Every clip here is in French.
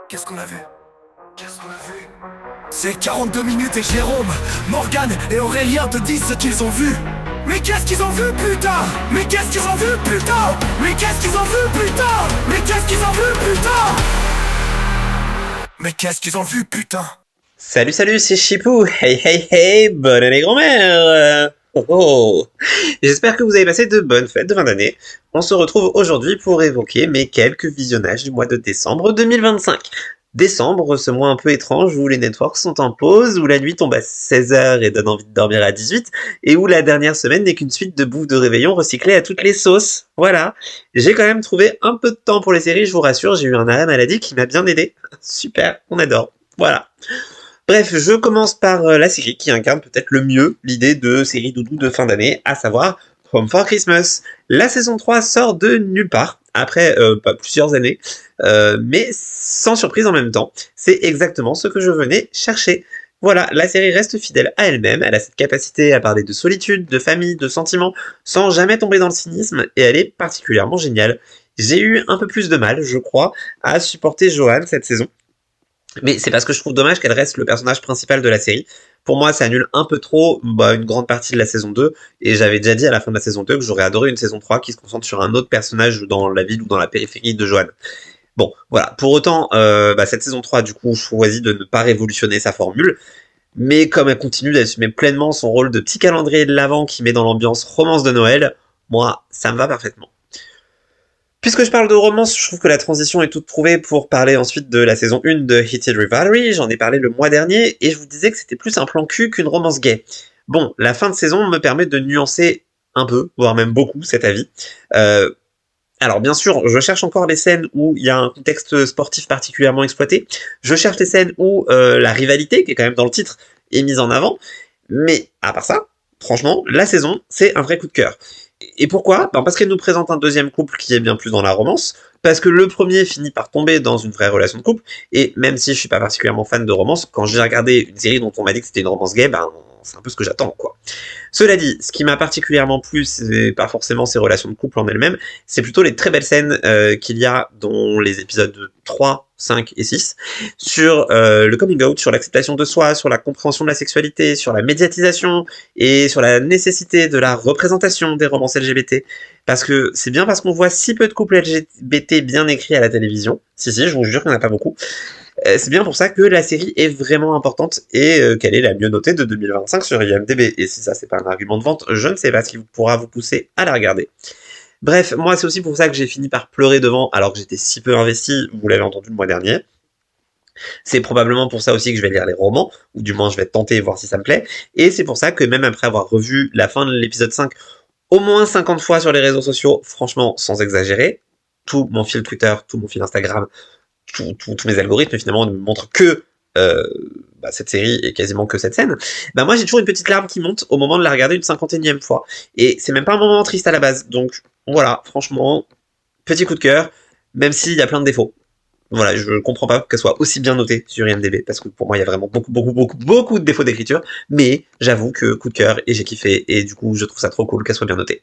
Qu'est-ce qu'on a vu? Qu'est-ce qu'on a vu? C'est 42 minutes et Jérôme, Morgane et Aurélien te disent ce qu'ils ont vu. Mais qu'est-ce qu'ils ont vu, putain? Mais qu'est-ce qu'ils ont vu, putain? Mais qu'est-ce qu'ils ont vu, putain? Mais qu'est-ce qu'ils ont vu, putain? Mais qu'est-ce qu'ils ont vu, putain? Salut, salut, c'est Chipou. Hey, hey, hey, bonne année grand-mère. Oh, oh. J'espère que vous avez passé de bonnes fêtes de fin d'année. On se retrouve aujourd'hui pour évoquer mes quelques visionnages du mois de décembre 2025. Décembre, ce mois un peu étrange où les networks sont en pause, où la nuit tombe à 16h et donne envie de dormir à 18, et où la dernière semaine n'est qu'une suite de bouffe de réveillon recyclée à toutes les sauces. Voilà. J'ai quand même trouvé un peu de temps pour les séries, je vous rassure, j'ai eu un arrêt maladie qui m'a bien aidé. Super, on adore. Voilà. Bref, je commence par la série qui incarne peut-être le mieux l'idée de série doudou de fin d'année, à savoir Home for Christmas. La saison 3 sort de nulle part, après plusieurs années, mais sans surprise en même temps. C'est exactement ce que je venais chercher. Voilà, la série reste fidèle à elle-même, elle a cette capacité à parler de solitude, de famille, de sentiments, sans jamais tomber dans le cynisme, et elle est particulièrement géniale. J'ai eu un peu plus de mal, je crois, à supporter Joanne cette saison. Mais c'est parce que je trouve dommage qu'elle reste le personnage principal de la série. Pour moi, ça annule un peu trop une grande partie de la saison 2, et j'avais déjà dit à la fin de la saison 2 que j'aurais adoré une saison 3 qui se concentre sur un autre personnage dans la ville ou dans la périphérie de Joanne. Bon, voilà. Pour autant, cette saison 3, du coup, choisit de ne pas révolutionner sa formule, mais comme elle continue d'assumer pleinement son rôle de petit calendrier de l'Avent qui met dans l'ambiance romance de Noël, moi, ça me va parfaitement. Puisque je parle de romance, je trouve que la transition est toute trouvée pour parler ensuite de la saison 1 de Heated Rivalry. J'en ai parlé le mois dernier et je vous disais que c'était plus un plan cul qu'une romance gay. Bon, la fin de saison me permet de nuancer un peu, voire même beaucoup, cet avis. Alors bien sûr, je cherche encore les scènes où il y a un contexte sportif particulièrement exploité. Je cherche les scènes où la rivalité, qui est quand même dans le titre, est mise en avant. Mais à part ça, franchement, la saison, c'est un vrai coup de cœur. Et pourquoi? Parce qu'elle nous présente un deuxième couple qui est bien plus dans la romance, parce que le premier finit par tomber dans une vraie relation de couple, et même si je suis pas particulièrement fan de romance, quand j'ai regardé une série dont on m'a dit que c'était une romance gay, c'est un peu ce que j'attends, quoi. Cela dit, ce qui m'a particulièrement plu, c'est pas forcément ces relations de couple en elles-mêmes, c'est plutôt les très belles scènes qu'il y a dans les épisodes 3, 5 et 6, sur le coming out, sur l'acceptation de soi, sur la compréhension de la sexualité, sur la médiatisation, et sur la nécessité de la représentation des romances LGBT. Parce que c'est bien parce qu'on voit si peu de couples LGBT bien écrits à la télévision, si, je vous jure qu'il n'y en a pas beaucoup, c'est bien pour ça que la série est vraiment importante et qu'elle est la mieux notée de 2025 sur IMDb. Et si ça c'est pas un argument de vente, je ne sais pas ce qui pourra vous pousser à la regarder. Bref, moi c'est aussi pour ça que j'ai fini par pleurer devant alors que j'étais si peu investi, vous l'avez entendu le mois dernier. C'est probablement pour ça aussi que je vais lire les romans, ou du moins je vais tenter et voir si ça me plaît. Et c'est pour ça que même après avoir revu la fin de l'épisode 5 au moins 50 fois sur les réseaux sociaux, franchement sans exagérer, tout mon fil Twitter, tout mon fil Instagram, tous mes algorithmes finalement ne me montrent que cette série et quasiment que cette scène, moi j'ai toujours une petite larme qui monte au moment de la regarder une 51e fois. Et c'est même pas un moment triste à la base. Donc voilà, franchement, petit coup de cœur, même s'il y a plein de défauts. Voilà, je comprends pas qu'elle soit aussi bien notée sur IMDb, parce que pour moi il y a vraiment beaucoup de défauts d'écriture, mais j'avoue que coup de cœur et j'ai kiffé, et du coup je trouve ça trop cool qu'elle soit bien notée.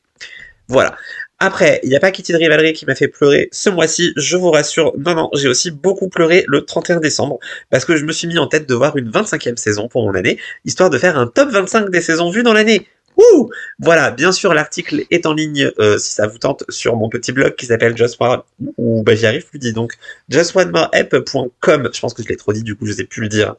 Voilà. Après, il n'y a pas Kitty de Rivalry qui m'a fait pleurer ce mois-ci, je vous rassure. Non, j'ai aussi beaucoup pleuré le 31 décembre, parce que je me suis mis en tête de voir une 25e saison pour mon année, histoire de faire un top 25 des saisons vues dans l'année. Ouh! Voilà, bien sûr, l'article est en ligne, si ça vous tente, sur mon petit blog qui s'appelle j'y arrive plus dit, donc, justonemoreapp.com. Je pense que je l'ai trop dit, du coup, je sais plus le dire.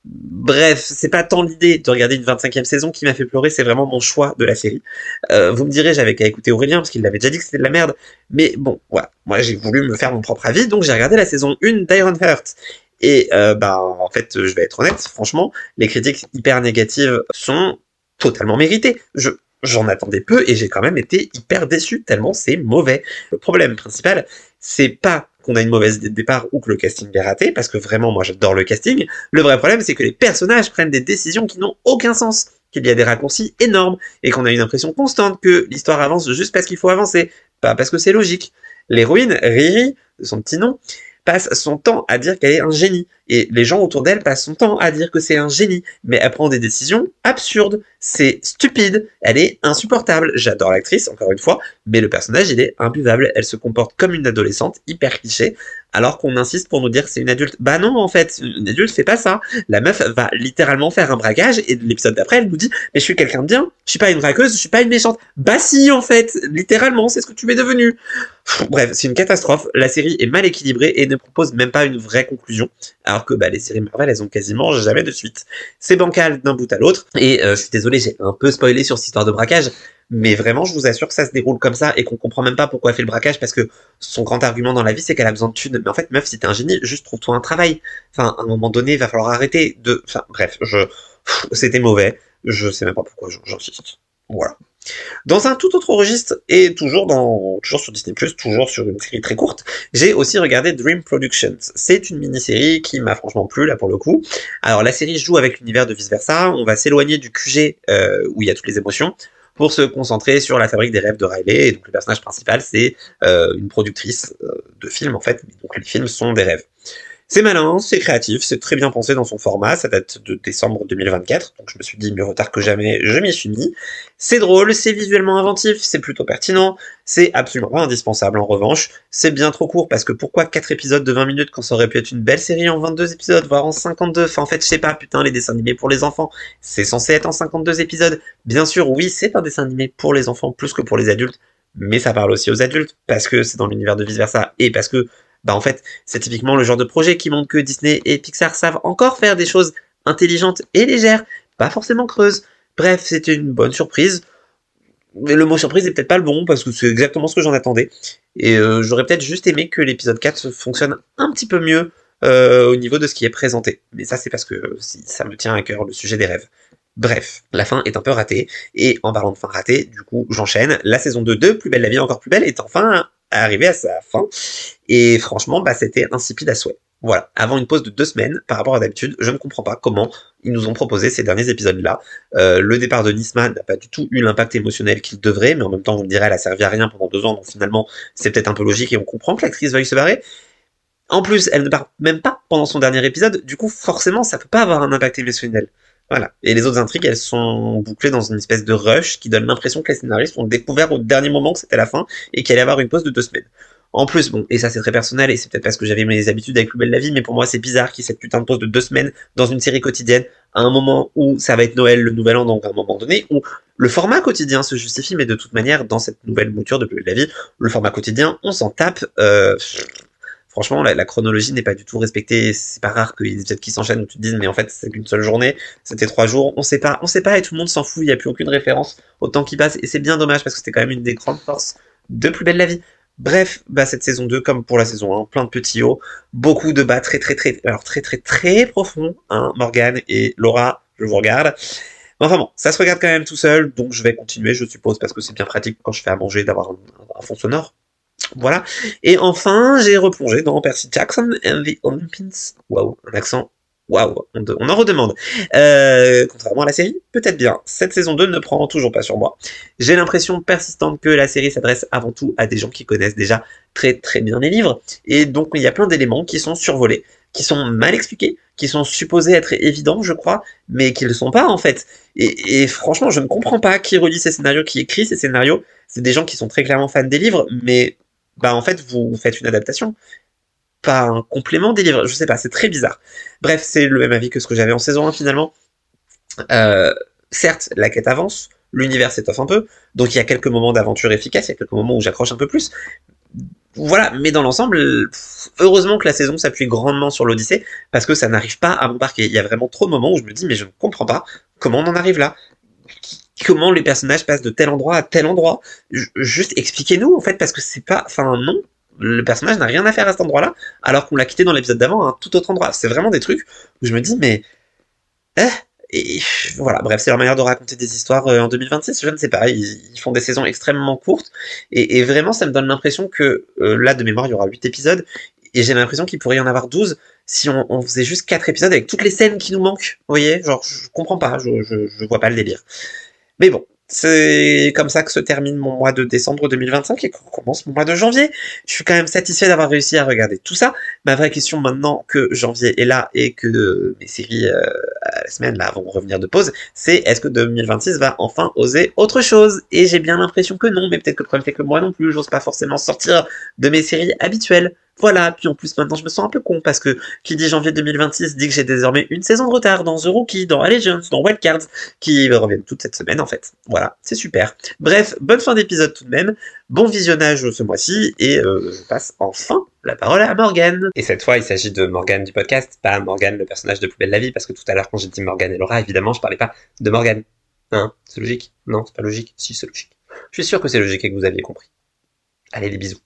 Bref, c'est pas tant l'idée de regarder une 25e saison qui m'a fait pleurer, c'est vraiment mon choix de la série. Vous me direz, j'avais qu'à écouter Aurélien, parce qu'il l'avait déjà dit que c'était de la merde, mais bon, voilà. Moi, j'ai voulu me faire mon propre avis, donc j'ai regardé la saison 1 d'Ironheart. Et en fait, je vais être honnête, franchement, les critiques hyper négatives sont totalement méritées. J'en attendais peu et j'ai quand même été hyper déçu tellement c'est mauvais. Le problème principal, c'est pas qu'on a une mauvaise idée de départ ou que le casting est raté, parce que vraiment moi j'adore le casting. Le vrai problème, c'est que les personnages prennent des décisions qui n'ont aucun sens, qu'il y a des raccourcis énormes et qu'on a une impression constante que l'histoire avance juste parce qu'il faut avancer, pas parce que c'est logique. L'héroïne, Riri, de son petit nom, passe son temps à dire qu'elle est un génie, Et les gens autour d'elle passent son temps à dire que c'est un génie, mais elle prend des décisions absurdes. C'est stupide, elle est insupportable. J'adore l'actrice, encore une fois, mais le personnage, il est imbuvable. Elle se comporte comme une adolescente, hyper cliché, alors qu'on insiste pour nous dire que c'est une adulte. Bah non, en fait, une adulte fait pas ça. La meuf va littéralement faire un braquage, et l'épisode d'après, elle nous dit « Mais je suis quelqu'un de bien, je suis pas une braqueuse, je suis pas une méchante. » Bah si, en fait, littéralement, c'est ce que tu es devenu. Bref, c'est une catastrophe. La série est mal équilibrée et ne propose même pas une vraie conclusion, alors que les séries Marvel, elles ont quasiment jamais de suite. C'est bancal d'un bout à l'autre, et je suis désolé, j'ai un peu spoilé sur cette histoire de braquage, mais vraiment, je vous assure que ça se déroule comme ça et qu'on comprend même pas pourquoi elle fait le braquage, parce que son grand argument dans la vie, c'est qu'elle a besoin de thunes. Mais en fait, meuf, si t'es un génie, juste trouve-toi un travail. Enfin, à un moment donné, il va falloir arrêter de... Enfin, bref, c'était mauvais. Je sais même pas pourquoi j'insiste. Voilà. Dans un tout autre registre, et toujours sur Disney+, toujours sur une série très courte, j'ai aussi regardé Dream Productions. C'est une mini-série qui m'a franchement plu, là, pour le coup. Alors, la série joue avec l'univers de Vice Versa, on va s'éloigner du QG, où il y a toutes les émotions, pour se concentrer sur la fabrique des rêves de Riley, et donc le personnage principal, c'est une productrice de films, en fait, donc les films sont des rêves. C'est malin, c'est créatif, c'est très bien pensé dans son format, ça date de décembre 2024, donc je me suis dit mieux retard que jamais, je m'y suis mis. C'est drôle, c'est visuellement inventif, c'est plutôt pertinent, c'est absolument pas indispensable en revanche, c'est bien trop court parce que pourquoi 4 épisodes de 20 minutes quand ça aurait pu être une belle série en 22 épisodes, voire en 52, enfin en fait je sais pas, putain les dessins animés pour les enfants, c'est censé être en 52 épisodes, bien sûr oui c'est un dessin animé pour les enfants plus que pour les adultes, mais ça parle aussi aux adultes, parce que c'est dans l'univers de Vice Versa, et parce que en fait, c'est typiquement le genre de projet qui montre que Disney et Pixar savent encore faire des choses intelligentes et légères, pas forcément creuses. Bref, c'était une bonne surprise. Mais le mot surprise est peut-être pas le bon, parce que c'est exactement ce que j'en attendais. Et j'aurais peut-être juste aimé que l'épisode 4 fonctionne un petit peu mieux au niveau de ce qui est présenté. Mais ça, c'est parce que ça me tient à cœur, le sujet des rêves. Bref, la fin est un peu ratée, et en parlant de fin ratée, du coup, j'enchaîne. La saison 2 de Plus belle la vie encore plus belle est enfin arrivée à sa fin, et franchement, c'était insipide à souhait. Voilà, avant une pause de 2 semaines, par rapport à d'habitude, je ne comprends pas comment ils nous ont proposé ces derniers épisodes-là. Le départ de Nisma n'a pas du tout eu l'impact émotionnel qu'il devrait, mais en même temps, vous me direz, elle a servi à rien pendant 2 ans, donc finalement, c'est peut-être un peu logique, et on comprend que l'actrice veuille se barrer. En plus, elle ne part même pas pendant son dernier épisode, du coup, forcément, ça peut pas avoir un impact émotionnel. Voilà. Et les autres intrigues, elles sont bouclées dans une espèce de rush qui donne l'impression que les scénaristes ont découvert au dernier moment que c'était la fin et qu'il allait y avoir une pause de 2 semaines. En plus, bon, et ça c'est très personnel, et c'est peut-être parce que j'avais mes habitudes avec Plus belle la vie, mais pour moi c'est bizarre qu'il y ait cette putain de pause de 2 semaines dans une série quotidienne, à un moment où ça va être Noël, le nouvel an, donc à un moment donné, où le format quotidien se justifie, mais de toute manière, dans cette nouvelle mouture de Plus belle la vie, le format quotidien, on s'en tape, franchement, la chronologie n'est pas du tout respectée. C'est pas rare qu'il y ait des épisodes qui s'enchaînent où tu te dises, mais en fait, c'est qu'une seule journée, c'était 3 jours, on sait pas, et tout le monde s'en fout, il n'y a plus aucune référence au temps qui passe, et c'est bien dommage parce que c'était quand même une des grandes forces de Plus belle la vie. Bref, cette saison 2, comme pour la saison 1, plein de petits hauts, beaucoup de bas très profonds, hein, Morgane et Laura, je vous regarde. Enfin bon, ça se regarde quand même tout seul, donc je vais continuer, je suppose, parce que c'est bien pratique quand je fais à manger d'avoir un fond sonore. Voilà. Et enfin, j'ai replongé dans Percy Jackson and the Olympians. Waouh, un accent. Waouh, on en redemande. Contrairement à la série, peut-être bien. Cette saison 2 ne prend toujours pas sur moi. J'ai l'impression persistante que la série s'adresse avant tout à des gens qui connaissent déjà très très bien les livres. Et donc, il y a plein d'éléments qui sont survolés, qui sont mal expliqués, qui sont supposés être évidents, je crois, mais qui ne le sont pas en fait. Et franchement, je ne comprends pas qui relit ces scénarios, qui écrit ces scénarios. C'est des gens qui sont très clairement fans des livres, mais en fait, vous faites une adaptation, pas un complément des livres. Je sais pas, c'est très bizarre. Bref, c'est le même avis que ce que j'avais en saison 1 finalement. Certes, la quête avance, l'univers s'étoffe un peu, donc il y a quelques moments d'aventure efficaces, il y a quelques moments où j'accroche un peu plus. Voilà, mais dans l'ensemble, heureusement que la saison s'appuie grandement sur l'Odyssée, parce que ça n'arrive pas à m'embarquer. Il y a vraiment trop de moments où je me dis, mais je ne comprends pas comment on en arrive là. Comment les personnages passent de tel endroit à tel endroit. Juste expliquez-nous, en fait, parce que c'est pas... Enfin, non, le personnage n'a rien à faire à cet endroit-là, alors qu'on l'a quitté dans l'épisode d'avant à un tout autre endroit. C'est vraiment des trucs où je me dis, mais... Et voilà, bref, c'est leur manière de raconter des histoires en 2026, je ne sais pas, ils font des saisons extrêmement courtes, et vraiment ça me donne l'impression que, là de mémoire il y aura 8 épisodes, et j'ai l'impression qu'il pourrait y en avoir 12 si on faisait juste 4 épisodes avec toutes les scènes qui nous manquent, vous voyez, genre je comprends pas, je vois pas le délire. Mais bon, C'est comme ça que se termine mon mois de décembre 2025 et qu'on commence mon mois de janvier. Je suis quand même satisfait d'avoir réussi à regarder tout ça. Ma vraie question maintenant que janvier est là et que mes séries à la semaine là vont revenir de pause, c'est est-ce que 2026 va enfin oser autre chose? Et j'ai bien l'impression que non, mais peut-être que le problème c'est que moi non plus, j'ose pas forcément sortir de mes séries habituelles. Voilà, puis en plus maintenant je me sens un peu con parce que qui dit janvier 2026 dit que j'ai désormais une saison de retard dans The Rookie, dans Allegiance, dans Wildcards, qui reviennent toute cette semaine en fait. Voilà, c'est super. Bref, bonne fin d'épisode tout de même, bon visionnage ce mois-ci, et je passe enfin la parole à Morgane. Et cette fois il s'agit de Morgane du podcast, pas Morgane le personnage de Plus belle la vie, parce que tout à l'heure quand j'ai dit Morgane et Laura, évidemment je parlais pas de Morgane. Hein, c'est logique? Non, c'est pas logique? Si, c'est logique. Je suis sûr que c'est logique et que vous aviez compris. Allez, les bisous.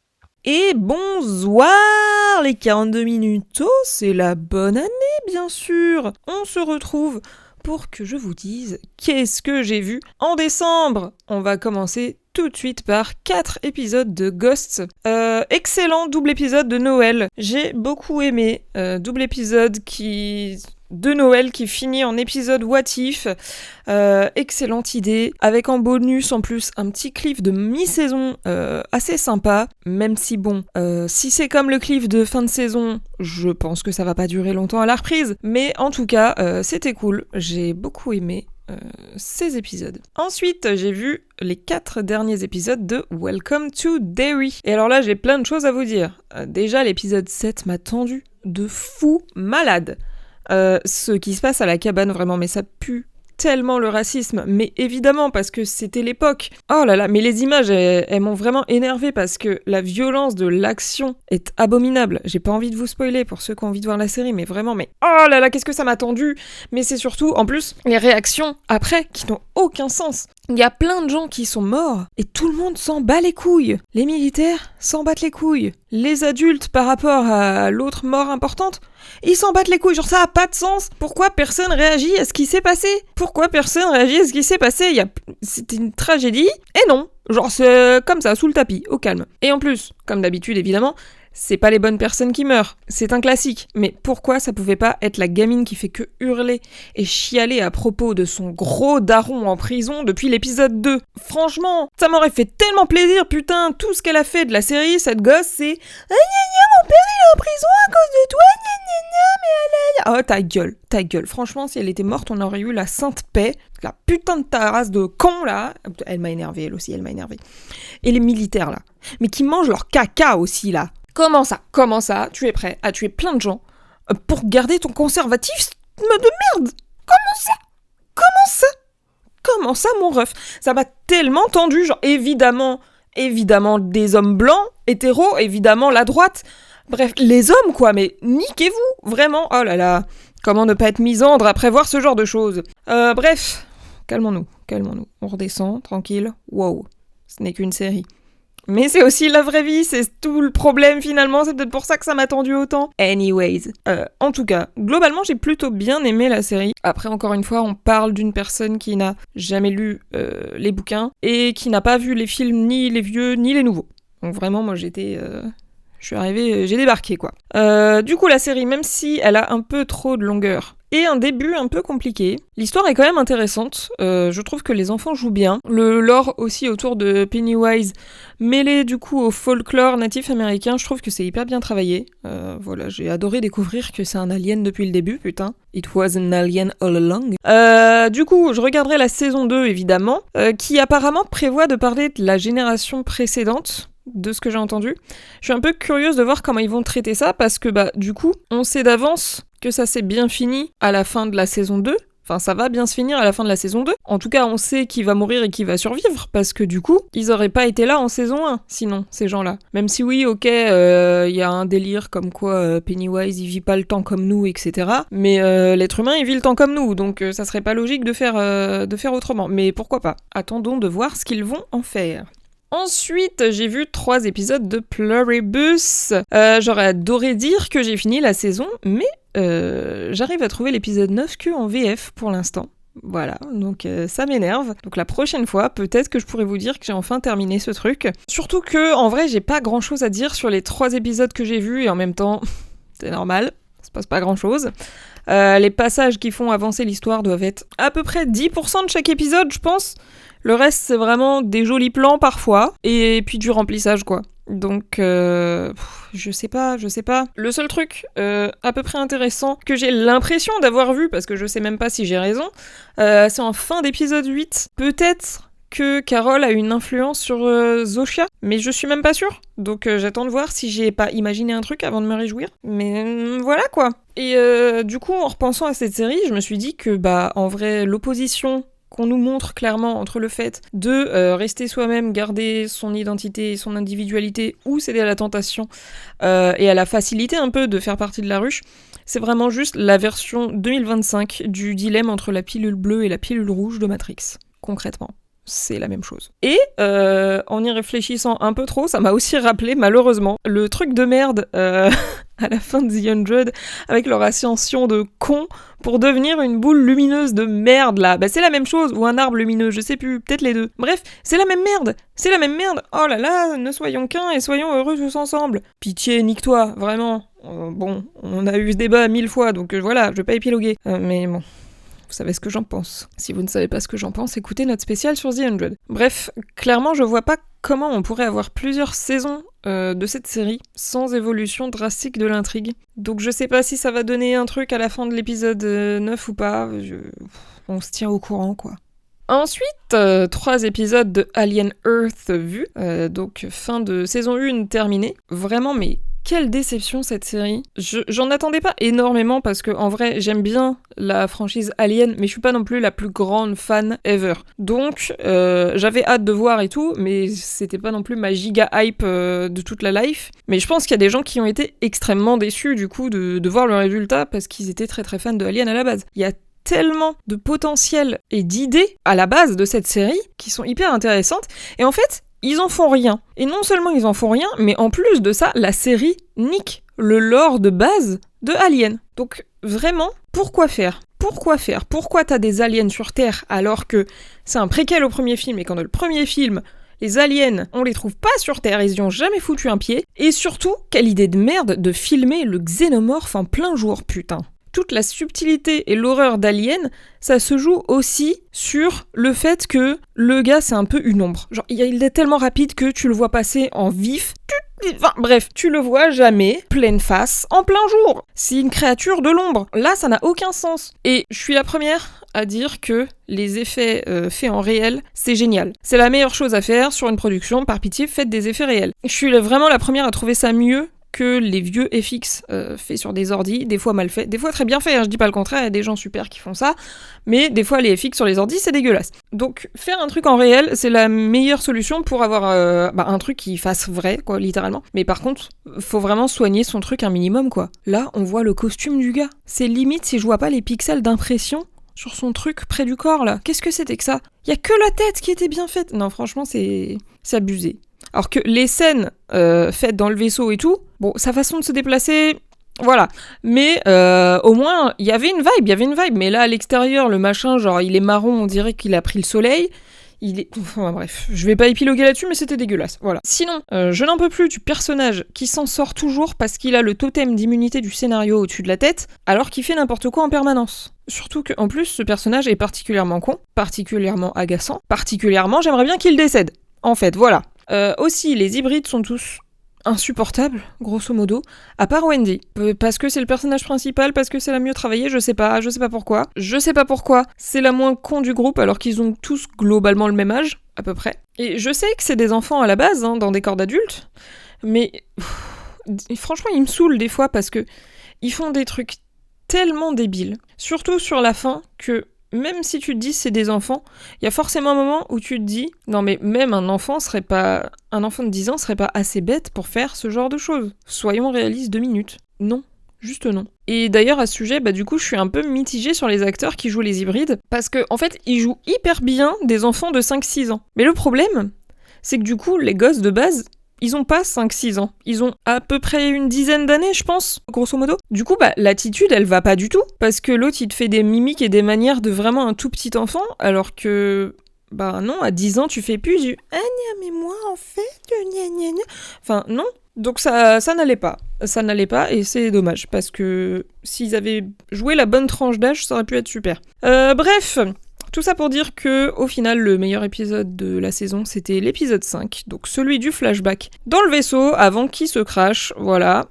Et bonsoir les 42 minutes, oh c'est la bonne année bien sûr. On se retrouve pour que je vous dise qu'est-ce que j'ai vu en décembre. On va commencer tout de suite par 4 épisodes de Ghosts. Excellent double épisode de Noël. J'ai beaucoup aimé. Double épisode de Noël qui finit en épisode What If. Excellente idée. Avec en bonus en plus un petit cliff de mi-saison assez sympa. Même si bon, si c'est comme le cliff de fin de saison, je pense que ça va pas durer longtemps à la reprise. Mais en tout cas, c'était cool. J'ai beaucoup aimé ces épisodes. Ensuite, j'ai vu les 4 derniers épisodes de Welcome to Derry. Et alors là, j'ai plein de choses à vous dire. Déjà, l'épisode 7 m'a tendu de fou malade. Ce qui se passe à la cabane, vraiment, mais ça pue tellement le racisme, mais évidemment parce que c'était l'époque. Oh là là, mais les images, elles m'ont vraiment énervée parce que la violence de l'action est abominable. J'ai pas envie de vous spoiler pour ceux qui ont envie de voir la série, mais vraiment, mais oh là là, qu'est-ce que ça m'a tendu. Mais c'est surtout, en plus, les réactions après qui n'ont aucun sens. Il y a plein de gens qui sont morts et tout le monde s'en bat les couilles. Les militaires s'en battent les couilles. Les adultes par rapport à l'autre mort importante, ils s'en battent les couilles. Genre ça a pas de sens. Pourquoi personne réagit à ce qui s'est passé? Pourquoi personne réagit à ce qui s'est passé? C'était une tragédie et non. Genre c'est comme ça, sous le tapis, au calme. Et en plus, comme d'habitude évidemment, c'est pas les bonnes personnes qui meurent, c'est un classique. Mais pourquoi ça pouvait pas être la gamine qui fait que hurler et chialer à propos de son gros daron en prison depuis l'épisode 2? Franchement, ça m'aurait fait tellement plaisir, putain, tout ce qu'elle a fait de la série, cette gosse, c'est « Ah gna gna, mon père il est en prison à cause de toi, gna gna gna, mais elle a... » Oh ta gueule, franchement, si elle était morte, on aurait eu la sainte paix, la putain de ta race de con là. Elle m'a énervée, elle aussi, elle m'a énervée. Et les militaires là, mais qui mangent leur caca aussi là. Comment ça, tu es prêt à tuer plein de gens pour garder ton conservatisme de merde? Comment ça, mon ref? Ça m'a tellement tendu, genre évidemment des hommes blancs, hétéros, évidemment la droite, bref, les hommes quoi, mais niquez-vous, vraiment, oh là là, comment ne pas être misandre après voir ce genre de choses. Bref, calmons-nous, on redescend, tranquille, wow, ce n'est qu'une série. Mais c'est aussi la vraie vie, c'est tout le problème finalement, c'est peut-être pour ça que ça m'a tendu autant. Anyways, en tout cas, globalement j'ai plutôt bien aimé la série. Après encore une fois, on parle d'une personne qui n'a jamais lu les bouquins et qui n'a pas vu les films, ni les vieux, ni les nouveaux. Donc vraiment, moi je suis arrivée, j'ai débarqué quoi. Du coup la série, même si elle a un peu trop de longueur, et un début un peu compliqué. L'histoire est quand même intéressante, je trouve que les enfants jouent bien. Le lore aussi autour de Pennywise, mêlé du coup au folklore natif américain, je trouve que c'est hyper bien travaillé. Voilà, j'ai adoré découvrir que c'est un alien depuis le début, putain. It was an alien all along. Du coup, je regarderai la saison 2 évidemment, qui apparemment prévoit de parler de la génération précédente, de ce que j'ai entendu. Je suis un peu curieuse de voir comment ils vont traiter ça, parce que du coup, on sait d'avance que ça s'est bien fini à la fin de la saison 2. Enfin, ça va bien se finir à la fin de la saison 2. En tout cas, on sait qui va mourir et qui va survivre, parce que du coup, ils auraient pas été là en saison 1, sinon, ces gens-là. Même si oui, ok, y a un délire comme quoi Pennywise, il vit pas le temps comme nous, etc. Mais l'être humain, il vit le temps comme nous, donc ça serait pas logique de faire autrement. Mais pourquoi pas? Attendons de voir ce qu'ils vont en faire. Ensuite, j'ai vu 3 épisodes de Pluribus. J'aurais adoré dire que j'ai fini la saison, mais j'arrive à trouver l'épisode 9 que en VF pour l'instant. Voilà, donc ça m'énerve. Donc la prochaine fois, peut-être que je pourrais vous dire que j'ai enfin terminé ce truc. Surtout que, en vrai, j'ai pas grand-chose à dire sur les 3 épisodes que j'ai vus, et en même temps, c'est normal, il se passe pas grand-chose. Les passages qui font avancer l'histoire doivent être à peu près 10% de chaque épisode, je pense. Le reste, c'est vraiment des jolis plans parfois, et puis du remplissage, quoi. Donc, je sais pas. Le seul truc à peu près intéressant que j'ai l'impression d'avoir vu, parce que je sais même pas si j'ai raison, c'est en fin d'épisode 8. Peut-être que Carol a une influence sur Zoshia, mais je suis même pas sûre. Donc j'attends de voir si j'ai pas imaginé un truc avant de me réjouir. Mais voilà quoi. Et du coup, en repensant à cette série, je me suis dit que, en vrai, l'opposition qu'on nous montre clairement entre le fait de rester soi-même, garder son identité et son individualité, ou céder à la tentation et à la facilité un peu de faire partie de la ruche, c'est vraiment juste la version 2025 du dilemme entre la pilule bleue et la pilule rouge de Matrix, concrètement. C'est la même chose. Et en y réfléchissant un peu trop, ça m'a aussi rappelé, malheureusement, le truc de merde à la fin de The 100, avec leur ascension de con pour devenir une boule lumineuse de merde, là. C'est la même chose, ou un arbre lumineux, je sais plus, peut-être les deux. Bref, c'est la même merde. Oh là là, ne soyons qu'un et soyons heureux tous ensemble. Pitié, nique-toi, vraiment. Bon, on a eu ce débat 1000 fois, donc voilà, je vais pas épiloguer. Mais bon... Vous savez ce que j'en pense. Si vous ne savez pas ce que j'en pense, écoutez notre spécial sur The 100. Bref, clairement, je vois pas comment on pourrait avoir plusieurs saisons de cette série sans évolution drastique de l'intrigue. Donc je sais pas si ça va donner un truc à la fin de l'épisode 9 ou pas. On se tient au courant, quoi. Ensuite, 3 épisodes de Alien Earth vus, donc fin de saison 1 terminée. Vraiment, mais quelle déception cette série. J'en attendais pas énormément parce que en vrai j'aime bien la franchise Alien, mais je suis pas non plus la plus grande fan ever. Donc j'avais hâte de voir et tout, mais c'était pas non plus ma giga hype de toute la life. Mais je pense qu'il y a des gens qui ont été extrêmement déçus du coup de voir le résultat parce qu'ils étaient très très fans de Alien à la base. Il y a tellement de potentiel et d'idées à la base de cette série qui sont hyper intéressantes, et en fait ils en font rien. Et non seulement ils en font rien, mais en plus de ça, la série nique le lore de base de Alien. Donc vraiment, pourquoi faire ? Pourquoi t'as des aliens sur Terre alors que c'est un préquel au premier film et quand dans le premier film, les aliens, on les trouve pas sur Terre, ils y ont jamais foutu un pied. Et surtout, quelle idée de merde de filmer le xénomorphe en plein jour, putain. Toute la subtilité et l'horreur d'Alien, ça se joue aussi sur le fait que le gars, c'est un peu une ombre. Genre, il est tellement rapide que tu le vois passer en vif. Enfin, bref, tu le vois jamais, pleine face, en plein jour. C'est une créature de l'ombre. Là, ça n'a aucun sens. Et je suis la première à dire que les effets faits en réel, c'est génial. C'est la meilleure chose à faire sur une production. Par pitié, faites des effets réels. Je suis vraiment la première à trouver ça mieux que les vieux FX faits sur des ordis, des fois mal faits, des fois très bien faits, hein, je dis pas le contraire, il y a des gens super qui font ça, mais des fois les FX sur les ordis, c'est dégueulasse. Donc faire un truc en réel, c'est la meilleure solution pour avoir un truc qui fasse vrai, quoi, littéralement. Mais par contre, faut vraiment soigner son truc un minimum, quoi. Là, on voit le costume du gars. C'est limite si je vois pas les pixels d'impression sur son truc près du corps, là. Qu'est-ce que c'était que ça ? Y a que la tête qui était bien faite. Non, franchement, c'est abusé. Alors que les scènes faites dans le vaisseau et tout, bon, sa façon de se déplacer, voilà. Mais au moins, il y avait une vibe. Mais là, à l'extérieur, le machin, genre, il est marron, on dirait qu'il a pris le soleil. Enfin, bref, je vais pas épiloguer là-dessus, mais c'était dégueulasse, voilà. Sinon, je n'en peux plus du personnage qui s'en sort toujours parce qu'il a le totem d'immunité du scénario au-dessus de la tête, alors qu'il fait n'importe quoi en permanence. Surtout qu'en plus, ce personnage est particulièrement con, particulièrement agaçant, particulièrement, j'aimerais bien qu'il décède. En fait, voilà. Aussi, les hybrides sont tous insupportables, grosso modo, à part Wendy. Parce que c'est le personnage principal, parce que c'est la mieux travaillée, je sais pas pourquoi. C'est la moins con du groupe, alors qu'ils ont tous globalement le même âge, à peu près. Et je sais que c'est des enfants à la base, hein, dans des corps d'adultes, mais franchement, ils me saoulent des fois, parce que ils font des trucs tellement débiles, surtout sur la fin, que même si tu te dis c'est des enfants, il y a forcément un moment où tu te dis non mais même un enfant de 10 ans serait pas assez bête pour faire ce genre de choses. Soyons réalistes 2 minutes. Non, juste non. Et d'ailleurs à ce sujet, du coup je suis un peu mitigée sur les acteurs qui jouent les hybrides parce que en fait ils jouent hyper bien des enfants de 5-6 ans. Mais le problème, c'est que du coup les gosses de base, ils ont pas 5-6 ans. Ils ont à peu près une dizaine d'années, je pense, grosso modo. Du coup, l'attitude, elle va pas du tout. Parce que l'autre, il te fait des mimiques et des manières de vraiment un tout petit enfant, alors que... non, à 10 ans, tu fais plus du... Ah, mais moi, en fait... Enfin, non. Donc ça n'allait pas. Ça n'allait pas, et c'est dommage, parce que s'ils avaient joué la bonne tranche d'âge, ça aurait pu être super. Bref... Tout ça pour dire que, au final, le meilleur épisode de la saison, c'était l'épisode 5, donc celui du flashback dans le vaisseau avant qu'il se crache, voilà.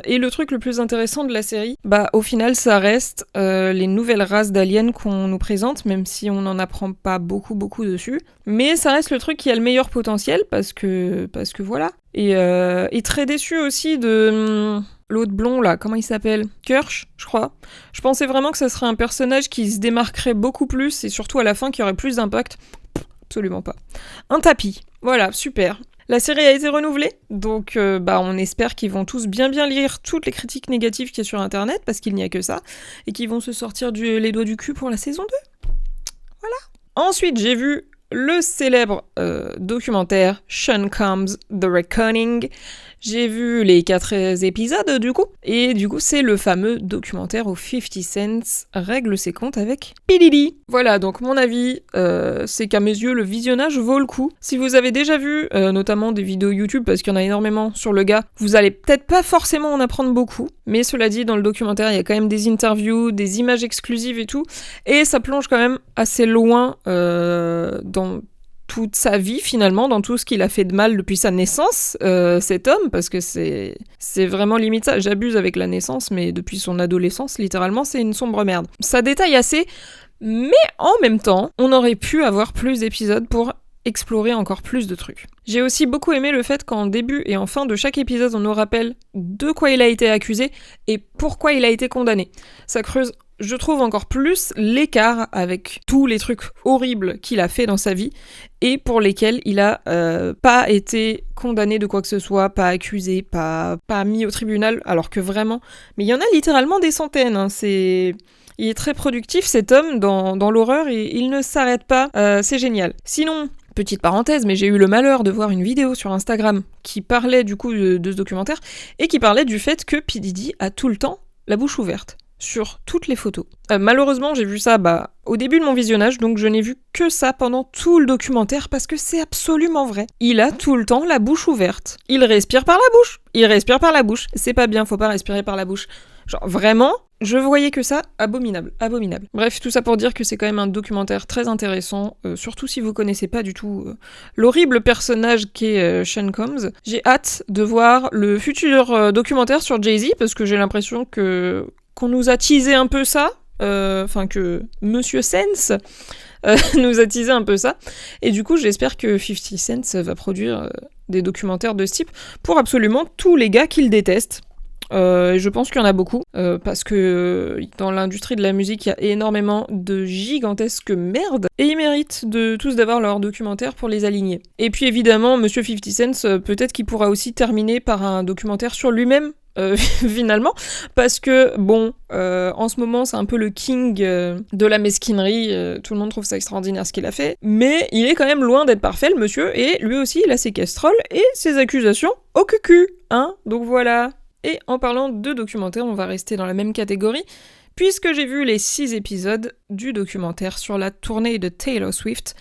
Et le truc le plus intéressant de la série, au final, ça reste les nouvelles races d'aliens qu'on nous présente, même si on n'en apprend pas beaucoup dessus. Mais ça reste le truc qui a le meilleur potentiel, parce que voilà. Et très déçu aussi de l'autre blond, là, comment il s'appelle ? Kirsch, je crois. Je pensais vraiment que ça serait un personnage qui se démarquerait beaucoup plus, et surtout à la fin, qui aurait plus d'impact. Absolument pas. Un tapis. Voilà, super. La série a été renouvelée, donc on espère qu'ils vont tous bien lire toutes les critiques négatives qu'il y a sur internet, parce qu'il n'y a que ça, et qu'ils vont se sortir les doigts du cul pour la saison 2. Voilà. Ensuite, j'ai vu le célèbre documentaire Sean Combs The Reckoning. J'ai vu les 4 épisodes du coup, et du coup c'est le fameux documentaire où 50 Cent règle ses comptes avec P. Diddy. Voilà, donc mon avis, c'est qu'à mes yeux le visionnage vaut le coup. Si vous avez déjà vu notamment des vidéos YouTube, parce qu'il y en a énormément sur le gars, vous allez peut-être pas forcément en apprendre beaucoup, mais cela dit, dans le documentaire il y a quand même des interviews, des images exclusives et tout, et ça plonge quand même assez loin dans toute sa vie finalement, dans tout ce qu'il a fait de mal depuis sa naissance, cet homme, parce que c'est vraiment limite ça. J'abuse avec la naissance, mais depuis son adolescence, littéralement, c'est une sombre merde. Ça détaille assez, mais en même temps, on aurait pu avoir plus d'épisodes pour explorer encore plus de trucs. J'ai aussi beaucoup aimé le fait qu'en début et en fin de chaque épisode, on nous rappelle de quoi il a été accusé et pourquoi il a été condamné. Ça creuse, je trouve, encore plus l'écart avec tous les trucs horribles qu'il a fait dans sa vie et pour lesquels il a pas été condamné de quoi que ce soit, pas accusé, pas mis au tribunal, alors que vraiment... Mais il y en a littéralement des centaines, hein, Il est très productif cet homme dans l'horreur et il ne s'arrête pas, c'est génial. Sinon... Petite parenthèse, mais j'ai eu le malheur de voir une vidéo sur Instagram qui parlait du coup de ce documentaire et qui parlait du fait que P. Diddy a tout le temps la bouche ouverte sur toutes les photos. Malheureusement, j'ai vu ça au début de mon visionnage, donc je n'ai vu que ça pendant tout le documentaire parce que c'est absolument vrai. Il a tout le temps la bouche ouverte. Il respire par la bouche. C'est pas bien, faut pas respirer par la bouche. Genre vraiment, je voyais que ça, abominable. Bref, tout ça pour dire que c'est quand même un documentaire très intéressant, surtout si vous connaissez pas du tout l'horrible personnage qu'est Sean Combs. J'ai hâte de voir le futur documentaire sur Jay-Z, parce que j'ai l'impression qu'on nous a teasé un peu ça, que Monsieur Sense nous a teasé un peu ça, et du coup j'espère que 50 Cent va produire des documentaires de ce type pour absolument tous les gars qu'il déteste. Je pense qu'il y en a beaucoup, parce que dans l'industrie de la musique, il y a énormément de gigantesques merdes, et ils méritent tous d'avoir leur documentaire pour les aligner. Et puis évidemment, Monsieur 50 Cent, peut-être qu'il pourra aussi terminer par un documentaire sur lui-même, finalement, parce que, en ce moment, c'est un peu le king de la mesquinerie, tout le monde trouve ça extraordinaire ce qu'il a fait, mais il est quand même loin d'être parfait, le monsieur, et lui aussi, il a ses casseroles et ses accusations au cucu, hein, donc voilà. Et en parlant de documentaire, on va rester dans la même catégorie, puisque j'ai vu les 6 épisodes du documentaire sur la tournée de Taylor Swift,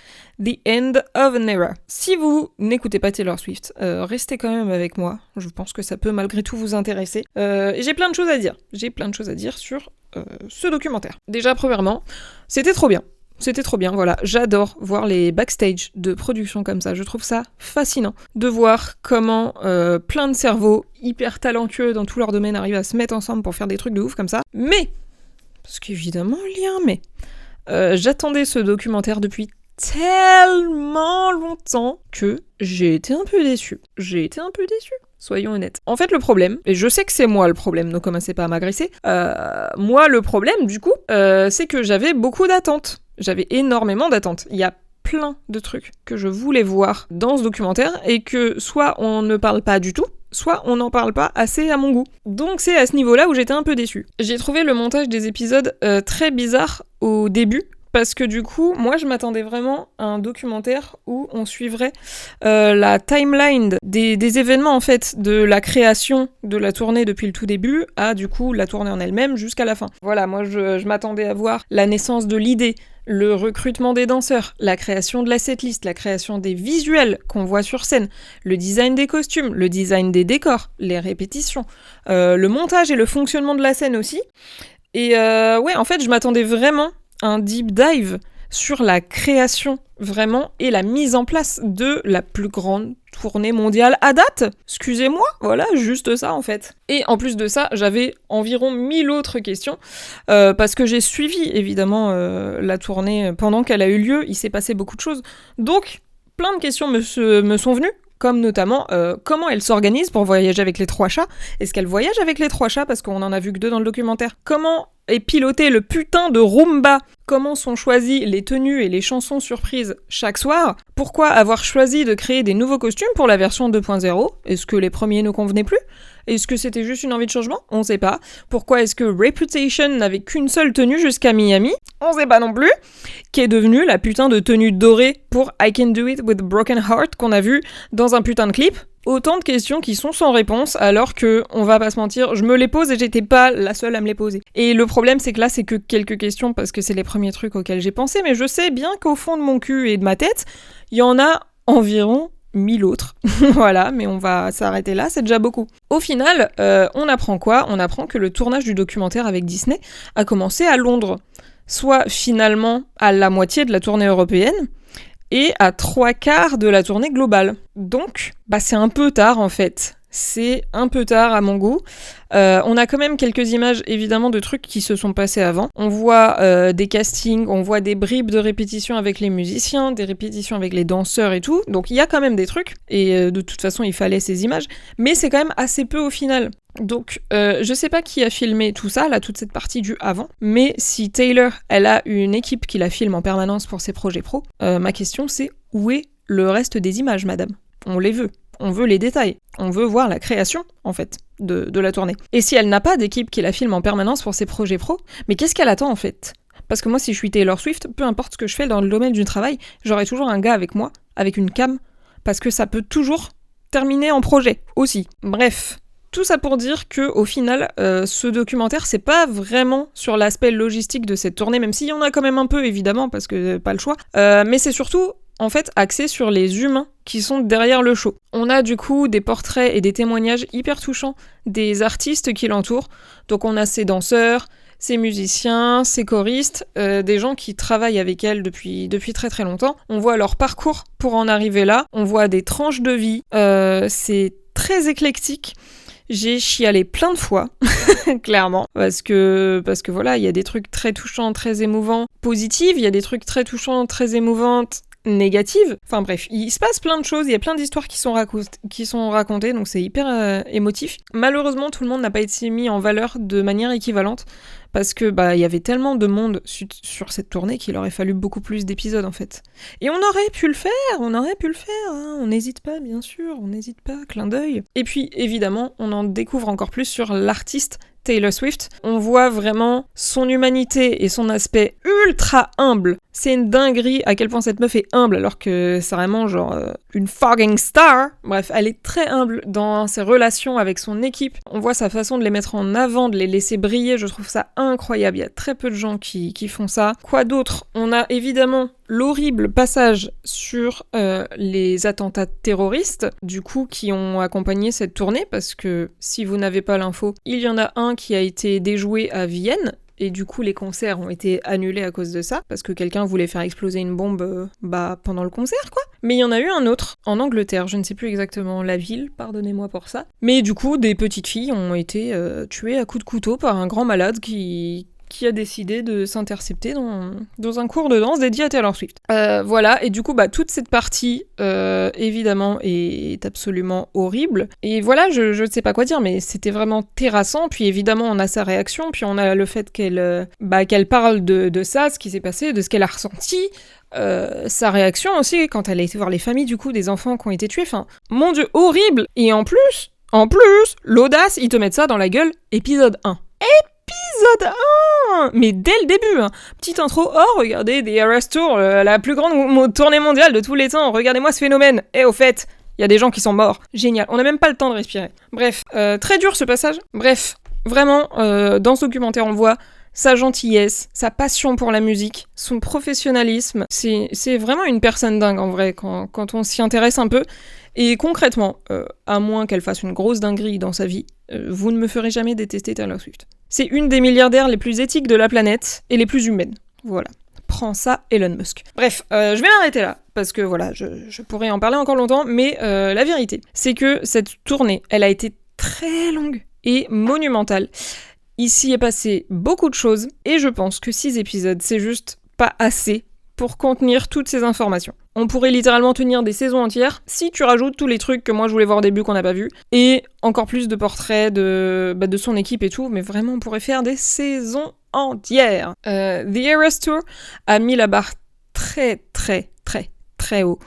The End of an Era. Si vous n'écoutez pas Taylor Swift, restez quand même avec moi, je pense que ça peut malgré tout vous intéresser. Et j'ai plein de choses à dire sur ce documentaire. Déjà, premièrement, c'était trop bien, voilà. J'adore voir les backstage de production comme ça. Je trouve ça fascinant de voir comment plein de cerveaux hyper talentueux dans tout leur domaine arrivent à se mettre ensemble pour faire des trucs de ouf comme ça. Mais, parce qu'évidemment, il y a un mais, j'attendais ce documentaire depuis tellement longtemps que j'ai été un peu déçue. Soyons honnêtes. En fait, le problème, et je sais que c'est moi le problème, ne commencez pas à m'agresser, moi le problème, du coup, c'est que j'avais beaucoup d'attentes. J'avais énormément d'attentes. Il y a plein de trucs que je voulais voir dans ce documentaire et que soit on ne parle pas du tout, soit on n'en parle pas assez à mon goût. Donc c'est à ce niveau-là où j'étais un peu déçue. J'ai trouvé le montage des épisodes très bizarre au début, parce que du coup, moi je m'attendais vraiment à un documentaire où on suivrait la timeline des événements en fait, de la création de la tournée depuis le tout début à du coup la tournée en elle-même jusqu'à la fin. Voilà, moi je m'attendais à voir la naissance de l'idée, le recrutement des danseurs, la création de la setlist, la création des visuels qu'on voit sur scène, le design des costumes, le design des décors, les répétitions, le montage et le fonctionnement de la scène aussi. Et ouais, en fait, je m'attendais vraiment à un deep dive sur la création, vraiment, et la mise en place de la plus grande tournée mondiale à date. Excusez-moi, voilà, juste ça en fait. Et en plus de ça, j'avais environ 1000 autres questions, parce que j'ai suivi évidemment la tournée pendant qu'elle a eu lieu, il s'est passé beaucoup de choses. Donc, plein de questions me sont venues, comme notamment comment elle s'organise pour voyager avec les 3 chats. Est-ce qu'elle voyage avec les 3 chats parce qu'on en a vu que 2 dans le documentaire? Comment est piloté le putain de Roomba? Comment sont choisies les tenues et les chansons surprises chaque soir? Pourquoi avoir choisi de créer des nouveaux costumes pour la version 2.0? Est-ce que les premiers ne convenaient plus? Est-ce que c'était juste une envie de changement? On sait pas. Pourquoi est-ce que Reputation n'avait qu'une seule tenue jusqu'à Miami? On sait pas non plus. Qui est devenue la putain de tenue dorée pour I Can Do It With Broken Heart qu'on a vu dans un putain de clip? Autant de questions qui sont sans réponse, alors que, on va pas se mentir, je me les pose et j'étais pas la seule à me les poser. Et le problème, c'est que là, c'est que quelques questions, parce que c'est les premiers trucs auxquels j'ai pensé, mais je sais bien qu'au fond de mon cul et de ma tête, il y en a environ 1000 autres. Voilà, mais on va s'arrêter là, c'est déjà beaucoup. Au final, on apprend quoi? On apprend que le tournage du documentaire avec Disney a commencé à Londres, soit finalement à la moitié de la tournée européenne, et à 3/4 de la tournée globale. Donc, c'est un peu tard en fait. C'est un peu tard à mon goût. On a quand même quelques images évidemment de trucs qui se sont passés avant. On voit des castings, on voit des bribes de répétitions avec les musiciens, des répétitions avec les danseurs et tout. Donc il y a quand même des trucs, et de toute façon il fallait ces images, mais c'est quand même assez peu au final. Donc je sais pas qui a filmé tout ça, là, toute cette partie du avant, mais si Taylor, elle a une équipe qui la filme en permanence pour ses projets pro, ma question c'est où est le reste des images, madame? On les veut. On veut les détails, on veut voir la création, en fait, de la tournée. Et si elle n'a pas d'équipe qui la filme en permanence pour ses projets pro, mais qu'est-ce qu'elle attend, en fait? Parce que moi, si je suis Taylor Swift, peu importe ce que je fais dans le domaine du travail, j'aurai toujours un gars avec moi, avec une cam, parce que ça peut toujours terminer en projet, aussi. Bref, tout ça pour dire que au final, ce documentaire, c'est pas vraiment sur l'aspect logistique de cette tournée, même s'il y en a quand même un peu, évidemment, parce que pas le choix, mais c'est surtout en fait axé sur les humains qui sont derrière le show. On a du coup des portraits et des témoignages hyper touchants des artistes qui l'entourent. Donc on a ses danseurs, ses musiciens, ses choristes, des gens qui travaillent avec elle depuis très très longtemps. On voit leur parcours pour en arriver là, on voit des tranches de vie, c'est très éclectique. J'ai chialé plein de fois, clairement, parce que voilà, il y a des trucs très touchants, très émouvants, positifs, il y a des trucs très touchants, très émouvantes, négatives. Enfin bref, il se passe plein de choses, il y a plein d'histoires qui sont racontées, donc c'est hyper émotif. Malheureusement, tout le monde n'a pas été mis en valeur de manière équivalente, parce que il y avait tellement de monde sur cette tournée qu'il aurait fallu beaucoup plus d'épisodes en fait. Et on aurait pu le faire, hein. On n'hésite pas, bien sûr, on n'hésite pas, clin d'œil. Et puis évidemment, on en découvre encore plus sur l'artiste Taylor Swift. On voit vraiment son humanité et son aspect ultra humble. C'est une dinguerie à quel point cette meuf est humble, alors que c'est vraiment genre une fucking star. Bref, elle est très humble dans ses relations avec son équipe. On voit sa façon de les mettre en avant, de les laisser briller, je trouve ça incroyable. Il y a très peu de gens qui font ça. Quoi d'autre? On a évidemment l'horrible passage sur les attentats terroristes, du coup, qui ont accompagné cette tournée, parce que si vous n'avez pas l'info, il y en a un qui a été déjoué à Vienne, et du coup les concerts ont été annulés à cause de ça, parce que quelqu'un voulait faire exploser une bombe pendant le concert, quoi. Mais il y en a eu un autre, en Angleterre, je ne sais plus exactement la ville, pardonnez-moi pour ça. Mais du coup, des petites filles ont été tuées à coups de couteau par un grand malade qui a décidé de s'intercepter dans un cours de danse dédié à Taylor Swift. Voilà, et du coup, toute cette partie, évidemment, est absolument horrible. Et voilà, je ne sais pas quoi dire, mais c'était vraiment terrassant. Puis évidemment, on a sa réaction, puis on a le fait qu'elle parle de ça, ce qui s'est passé, de ce qu'elle a ressenti. Sa réaction aussi, quand elle a été voir les familles, du coup, des enfants qui ont été tués. Enfin, mon Dieu, horrible! Et en plus, l'audace, ils te mettent ça dans la gueule, épisode 1. Épisode 1! Mais dès le début, hein. Petite intro, oh regardez, The Eras Tour, la plus grande tournée mondiale de tous les temps, regardez-moi ce phénomène. Et au fait, il y a des gens qui sont morts. Génial, on n'a même pas le temps de respirer. Bref, très dur ce passage. Bref, vraiment, dans ce documentaire, on voit sa gentillesse, sa passion pour la musique, son professionnalisme. C'est vraiment une personne dingue en vrai, quand on s'y intéresse un peu. Et concrètement, à moins qu'elle fasse une grosse dinguerie dans sa vie, vous ne me ferez jamais détester Taylor Swift. C'est une des milliardaires les plus éthiques de la planète et les plus humaines. Voilà. Prends ça, Elon Musk. Bref, je vais m'arrêter là, parce que voilà, je pourrais en parler encore longtemps, mais la vérité, c'est que cette tournée, elle a été très longue et monumentale. Ici est passé beaucoup de choses, et je pense que 6 épisodes, c'est juste pas assez pour contenir toutes ces informations. On pourrait littéralement tenir des saisons entières si tu rajoutes tous les trucs que moi je voulais voir au début qu'on n'a pas vu, et encore plus de portraits de son équipe et tout, mais vraiment on pourrait faire des saisons entières. The Eras Tour a mis la barre très très très très haut,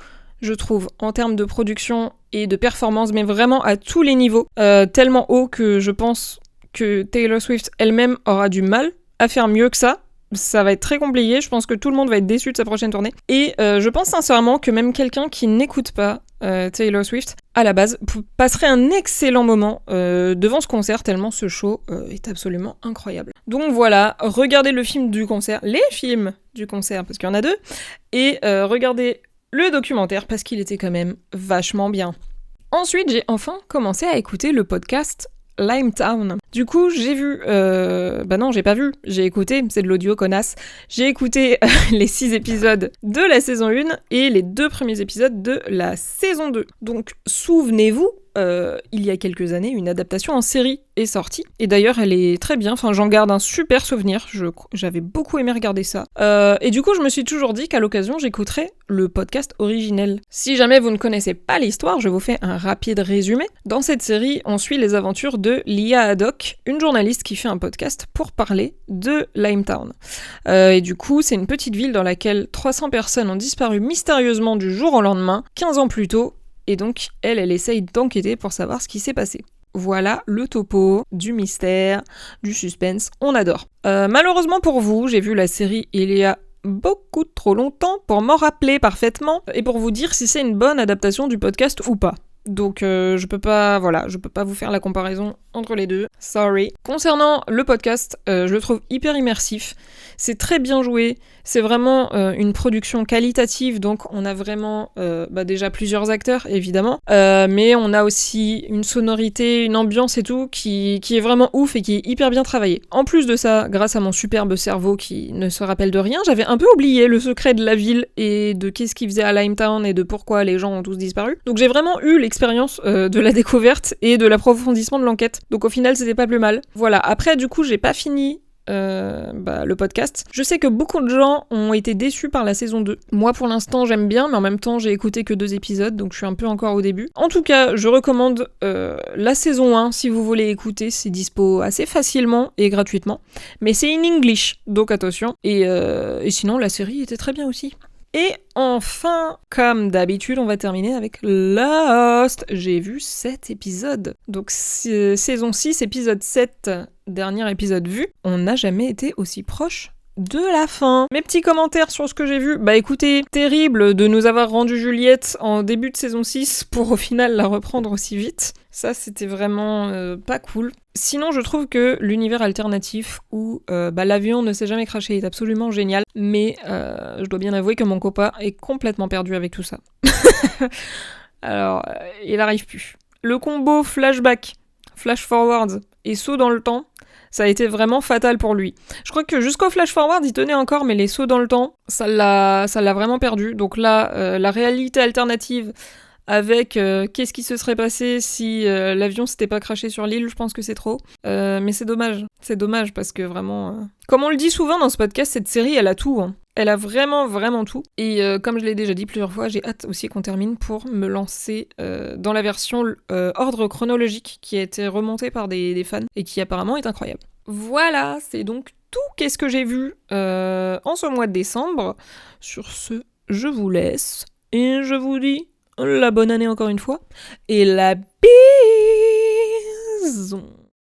je trouve, en termes de production et de performance, mais vraiment à tous les niveaux, tellement haut que je pense que Taylor Swift elle-même aura du mal à faire mieux que ça. Ça va être très compliqué, je pense que tout le monde va être déçu de sa prochaine tournée. Et je pense sincèrement que même quelqu'un qui n'écoute pas Taylor Swift, à la base, passerait un excellent moment devant ce concert, tellement ce show est absolument incroyable. Donc voilà, regardez le film du concert, les films du concert, parce qu'il y en a 2, et regardez le documentaire, parce qu'il était quand même vachement bien. Ensuite, j'ai enfin commencé à écouter le podcast Limetown. Du coup, j'ai vu... non, j'ai pas vu. J'ai écouté, c'est de l'audio, connasse. J'ai écouté les 6 épisodes de la saison 1 et les 2 premiers épisodes de la saison 2. Donc, souvenez-vous, il y a quelques années, une adaptation en série est sortie. Et d'ailleurs, elle est très bien. Enfin, j'en garde un super souvenir. J'avais beaucoup aimé regarder ça. Et du coup, je me suis toujours dit qu'à l'occasion, j'écouterais le podcast originel. Si jamais vous ne connaissez pas l'histoire, je vous fais un rapide résumé. Dans cette série, on suit les aventures de Lia Haddock, une journaliste qui fait un podcast pour parler de Limetown. Et du coup, c'est une petite ville dans laquelle 300 personnes ont disparu mystérieusement du jour au lendemain, 15 ans plus tôt. Et donc, elle essaye d'enquêter pour savoir ce qui s'est passé. Voilà le topo, du mystère, du suspense, on adore. Malheureusement pour vous, j'ai vu la série il y a beaucoup trop longtemps pour m'en rappeler parfaitement et pour vous dire si c'est une bonne adaptation du podcast ou pas. Donc je peux pas vous faire la comparaison entre les deux, sorry. Concernant le podcast, je le trouve hyper immersif, c'est très bien joué, c'est vraiment une production qualitative, donc on a vraiment déjà plusieurs acteurs évidemment, mais on a aussi une sonorité, une ambiance et tout qui est vraiment ouf et qui est hyper bien travaillée. En plus de ça, grâce à mon superbe cerveau qui ne se rappelle de rien, j'avais un peu oublié le secret de la ville et de qu'est-ce qu'ils faisaient à Limetown et de pourquoi les gens ont tous disparu. Donc j'ai vraiment eu l'expérience de la découverte et de l'approfondissement de l'enquête. Donc au final, c'était pas plus mal. Voilà, après du coup, j'ai pas fini le podcast. Je sais que beaucoup de gens ont été déçus par la saison 2. Moi, pour l'instant, j'aime bien, mais en même temps, j'ai écouté que 2 épisodes, donc je suis un peu encore au début. En tout cas, je recommande la saison 1, si vous voulez écouter. C'est dispo assez facilement et gratuitement. Mais c'est in English, donc attention. Et sinon, la série était très bien aussi. Et enfin, comme d'habitude, on va terminer avec Lost. J'ai vu 7 épisodes. Donc saison 6, épisode 7, dernier épisode vu. On n'a jamais été aussi proche de la fin. Mes petits commentaires sur ce que j'ai vu. Bah écoutez, terrible de nous avoir rendu Juliette en début de saison 6 pour au final la reprendre aussi vite. Ça, c'était vraiment pas cool. Sinon, je trouve que l'univers alternatif où l'avion ne s'est jamais crashé est absolument génial, mais je dois bien avouer que mon copain est complètement perdu avec tout ça. Alors, il arrive plus. Le combo flashback, flash forward et saut dans le temps, ça a été vraiment fatal pour lui. Je crois que jusqu'au flash forward, il tenait encore, mais les sauts dans le temps, ça l'a vraiment perdu. Donc là, la réalité alternative avec qu'est-ce qui se serait passé si l'avion s'était pas crashé sur l'île, je pense que c'est trop. Mais c'est dommage. C'est dommage parce que vraiment... Comme on le dit souvent dans ce podcast, cette série, elle a tout. Hein. Elle a vraiment, vraiment tout. Et comme je l'ai déjà dit plusieurs fois, j'ai hâte aussi qu'on termine pour me lancer dans la version ordre chronologique qui a été remontée par des fans et qui apparemment est incroyable. Voilà, c'est donc tout qu'est-ce que j'ai vu en ce mois de décembre. Sur ce, je vous laisse et je vous dis la bonne année encore une fois et la bise.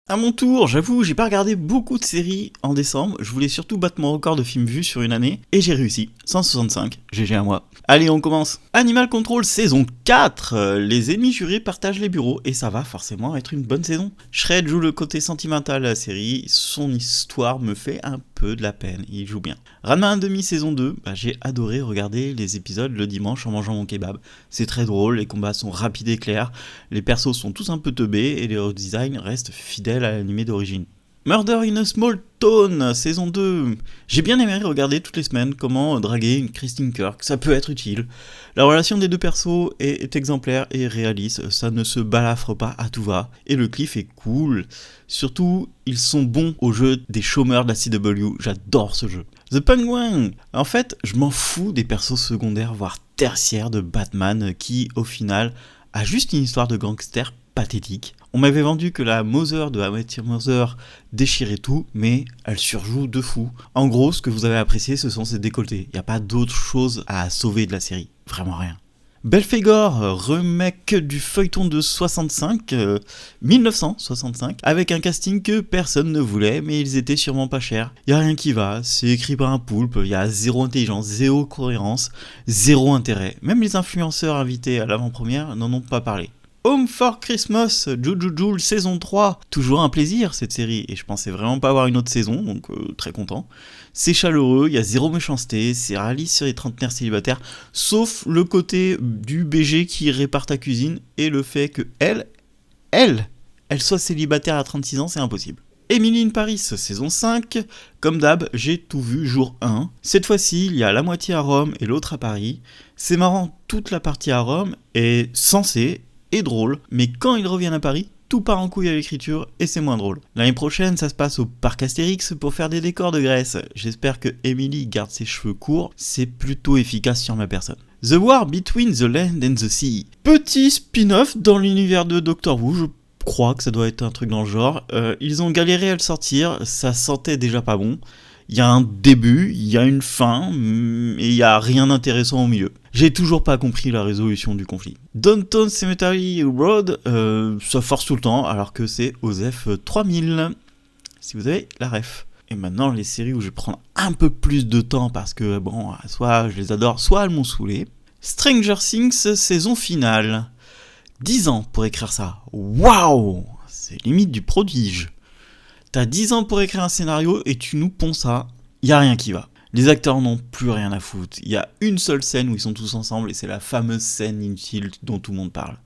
À mon tour, j'avoue, j'ai pas regardé beaucoup de séries en décembre, je voulais surtout battre mon record de films vus sur une année, et j'ai réussi, 165, GG à moi. Allez, on commence. Animal Control saison 4, les ennemis jurés partagent les bureaux, et ça va forcément être une bonne saison. Shred joue le côté sentimental de la série, son histoire me fait un peu de la peine, il joue bien. Ranma 1/2 saison 2, j'ai adoré regarder les épisodes le dimanche en mangeant mon kebab. C'est très drôle, les combats sont rapides et clairs, les persos sont tous un peu teubés, et les designs restent fidèles à l'animé d'origine. Murder in a Small Town, saison 2. J'ai bien aimé regarder toutes les semaines comment draguer une Kristen Kirk, ça peut être utile. La relation des deux persos est exemplaire et réaliste, ça ne se balafre pas à tout va, et le cliff est cool. Surtout, ils sont bons au jeu des chômeurs de la CW, j'adore ce jeu. The Penguin. En fait, je m'en fous des persos secondaires, voire tertiaires de Batman, qui, au final, a juste une histoire de gangster pathétique. On m'avait vendu que la Mother de How I Met Your Mother déchirait tout, mais elle surjoue de fou. En gros, ce que vous avez apprécié, ce sont ses décolletés. Il n'y a pas d'autre chose à sauver de la série. Vraiment rien. Belphégor, remake du feuilleton de 1965, avec un casting que personne ne voulait, mais ils étaient sûrement pas chers. Y a rien qui va, c'est écrit par un poulpe, y a zéro intelligence, zéro cohérence, zéro intérêt. Même les influenceurs invités à l'avant-première n'en ont pas parlé. Home for Christmas, Jujujul saison 3. Toujours un plaisir cette série, et je pensais vraiment pas avoir une autre saison, donc très content. C'est chaleureux, il y a zéro méchanceté, c'est réaliste sur les trentenaires célibataires, sauf le côté du BG qui répare ta cuisine, et le fait que elle soit célibataire à 36 ans, c'est impossible. Emily in Paris, saison 5. Comme d'hab, j'ai tout vu jour 1. Cette fois-ci, il y a la moitié à Rome et l'autre à Paris. C'est marrant, toute la partie à Rome est censée et drôle, mais quand ils reviennent à Paris, tout part en couille à l'écriture et c'est moins drôle. L'année prochaine, ça se passe au parc Astérix pour faire des décors de Grèce. J'espère que Emily garde ses cheveux courts, c'est plutôt efficace sur ma personne. The War Between the Land and the Sea. Petit spin-off dans l'univers de Doctor Who, je crois que ça doit être un truc dans le genre. Ils ont galéré à le sortir, ça sentait déjà pas bon. Il y a un début, il y a une fin, et il y a rien d'intéressant au milieu. J'ai toujours pas compris la résolution du conflit. Downton Cemetery Road, ça force tout le temps, alors que c'est OSEF 3000, si vous avez la ref. Et maintenant, les séries où je vais prendre un peu plus de temps, parce que bon, soit je les adore, soit elles m'ont saoulé. Stranger Things, saison finale. 10 ans pour écrire ça. Waouh, c'est limite du prodige. T'as 10 ans pour écrire un scénario et tu nous ponds ça, y a rien qui va. Les acteurs n'ont plus rien à foutre. Il y a une seule scène où ils sont tous ensemble et c'est la fameuse scène inutile dont tout le monde parle.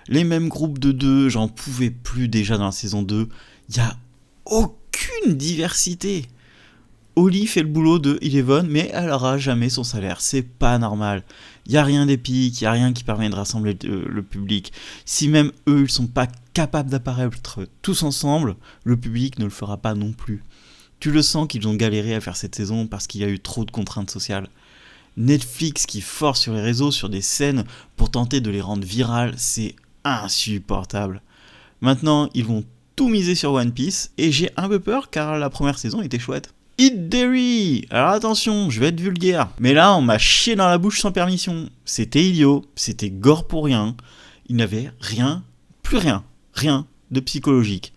Les mêmes groupes de deux, j'en pouvais plus déjà dans la saison 2. Il y a aucune diversité. Holly fait le boulot de Eleven, mais elle aura jamais son salaire. C'est pas normal. Il y a rien d'épique, il y a rien qui permet de rassembler le public. Si même eux, ils sont pas capables d'apparaître tous ensemble, le public ne le fera pas non plus. Tu le sens qu'ils ont galéré à faire cette saison parce qu'il y a eu trop de contraintes sociales. Netflix qui force sur les réseaux sur des scènes pour tenter de les rendre virales, c'est insupportable. Maintenant, ils vont tout miser sur One Piece et j'ai un peu peur car la première saison était chouette. Eat Dairy. Alors attention, je vais être vulgaire, mais là on m'a chié dans la bouche sans permission. C'était idiot, c'était gore pour rien. Il n'avait rien, plus rien de psychologique.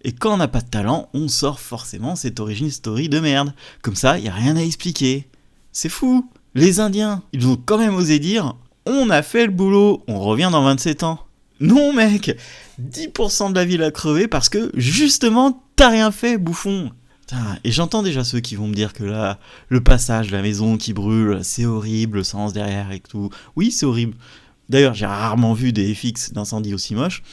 Et quand on n'a pas de talent, on sort forcément cette origin story de merde. Comme ça, y a rien à expliquer. C'est fou. Les Indiens, ils ont quand même osé dire « On a fait le boulot, on revient dans 27 ans ». Non mec, 10% de la ville a crevé parce que justement, t'as rien fait, bouffon. Et j'entends déjà ceux qui vont me dire que là, le passage, la maison qui brûle, c'est horrible, le silence derrière et tout. Oui, c'est horrible. D'ailleurs, j'ai rarement vu des FX d'incendie aussi moches.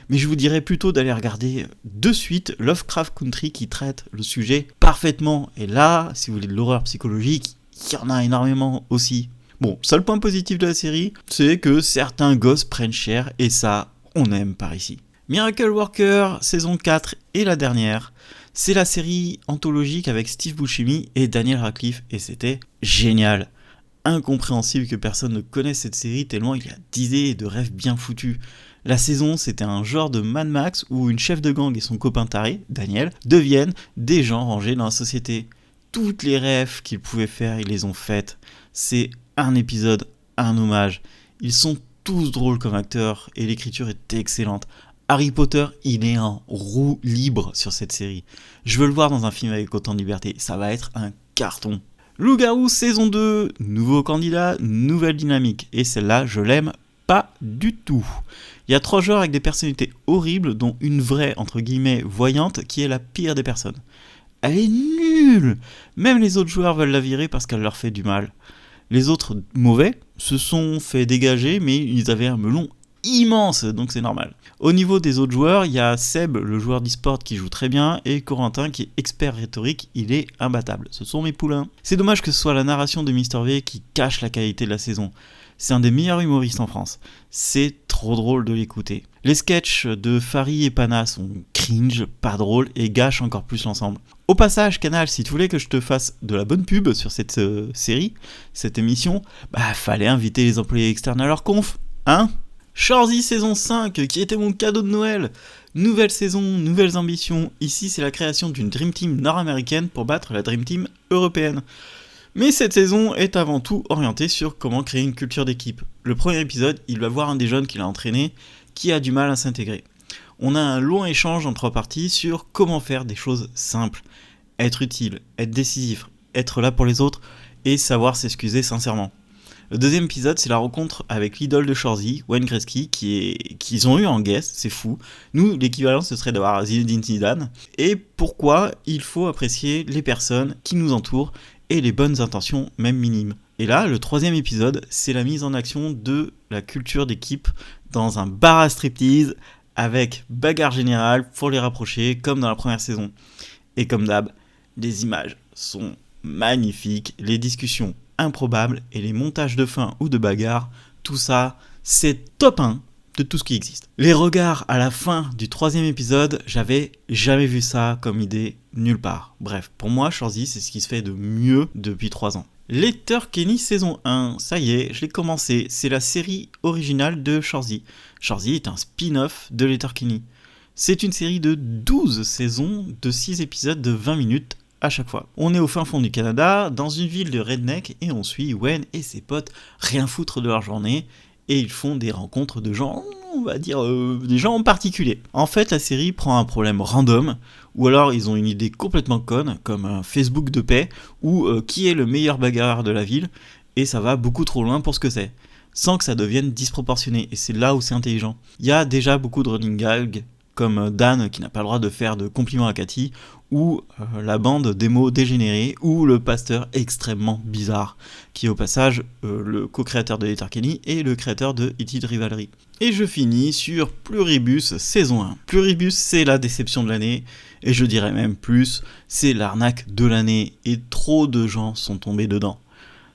Mais je vous dirais plutôt d'aller regarder de suite Lovecraft Country qui traite le sujet parfaitement. Et là, si vous voulez de l'horreur psychologique, il y en a énormément aussi. Bon, seul point positif de la série, c'est que certains gosses prennent cher et ça, on aime par ici. Miracle Worker, saison 4 et la dernière. C'est la série anthologique avec Steve Buscemi et Daniel Radcliffe et c'était génial. Incompréhensible que personne ne connaisse cette série tellement il y a d'idées et de rêves bien foutus. La saison, c'était un genre de Mad Max où une chef de gang et son copain taré, Daniel, deviennent des gens rangés dans la société. Toutes les rêves qu'ils pouvaient faire, ils les ont faites. C'est un épisode, un hommage. Ils sont tous drôles comme acteurs et l'écriture est excellente. Harry Potter, il est en roue libre sur cette série. Je veux le voir dans un film avec autant de liberté, ça va être un carton. Loup-garou saison 2, nouveau candidat, nouvelle dynamique. Et celle-là, je l'aime pas du tout. Il y a 3 joueurs avec des personnalités horribles, dont une vraie, entre guillemets, voyante, qui est la pire des personnes. Elle est nulle. Même les autres joueurs veulent la virer parce qu'elle leur fait du mal. Les autres mauvais se sont fait dégager, mais ils avaient un melon immense, donc c'est normal. Au niveau des autres joueurs, il y a Seb, le joueur d'e-sport qui joue très bien, et Corentin qui est expert rhétorique, il est imbattable. Ce sont mes poulains. C'est dommage que ce soit la narration de Mister V qui cache la qualité de la saison. C'est un des meilleurs humoristes en France. C'est trop drôle de l'écouter. Les sketchs de Fari et Pana sont cringe, pas drôles et gâchent encore plus l'ensemble. Au passage, Canal, si tu voulais que je te fasse de la bonne pub sur cette série, cette émission, fallait inviter les employés externes à leur conf, hein ? Shoresy saison 5, qui était mon cadeau de Noël. Nouvelle saison, nouvelles ambitions. Ici, c'est la création d'une Dream Team nord-américaine pour battre la Dream Team européenne. Mais cette saison est avant tout orientée sur comment créer une culture d'équipe. Le premier épisode, il va voir un des jeunes qu'il a entraîné qui a du mal à s'intégrer. On a un long échange en 3 parties sur comment faire des choses simples. Être utile, être décisif, être là pour les autres et savoir s'excuser sincèrement. Le deuxième épisode, c'est la rencontre avec l'idole de Shoresy, Wayne Gretzky, qu'ils ont eu en guest, c'est fou. Nous, l'équivalent, ce serait d'avoir Zinedine Zidane. Et pourquoi il faut apprécier les personnes qui nous entourent et les bonnes intentions, même minimes. Et là, le troisième épisode, c'est la mise en action de la culture d'équipe dans un bar à striptease avec bagarre générale pour les rapprocher, comme dans la première saison. Et comme d'hab, les images sont magnifiques, les discussions improbables et les montages de fin ou de bagarre, tout ça, c'est top 1 de tout ce qui existe. Les regards à la fin du troisième épisode, j'avais jamais vu ça comme idée nulle part. Bref, pour moi, Shoresy, c'est ce qui se fait de mieux depuis 3 ans. Letterkenny saison 1, ça y est, je l'ai commencé, c'est la série originale de Shoresy. Shoresy est un spin-off de Letterkenny. C'est une série de 12 saisons, de 6 épisodes de 20 minutes à chaque fois. On est au fin fond du Canada, dans une ville de redneck, et on suit Wayne et ses potes rien foutre de leur journée, et ils font des rencontres de gens, on va dire, des gens en particulier. En fait, la série prend un problème random, ou alors ils ont une idée complètement conne, comme un Facebook de paix, ou qui est le meilleur bagarreur de la ville, et ça va beaucoup trop loin pour ce que c'est, sans que ça devienne disproportionné, et c'est là où c'est intelligent. Il y a déjà beaucoup de running gags, comme Dan qui n'a pas le droit de faire de compliments à Cathy, ou la bande d'émo dégénérée, ou le pasteur extrêmement bizarre, qui est au passage le co-créateur de Letterkenny et le créateur de E.T. de Rivalry. Et je finis sur Pluribus saison 1. Pluribus, c'est la déception de l'année, et je dirais même plus, c'est l'arnaque de l'année, et trop de gens sont tombés dedans.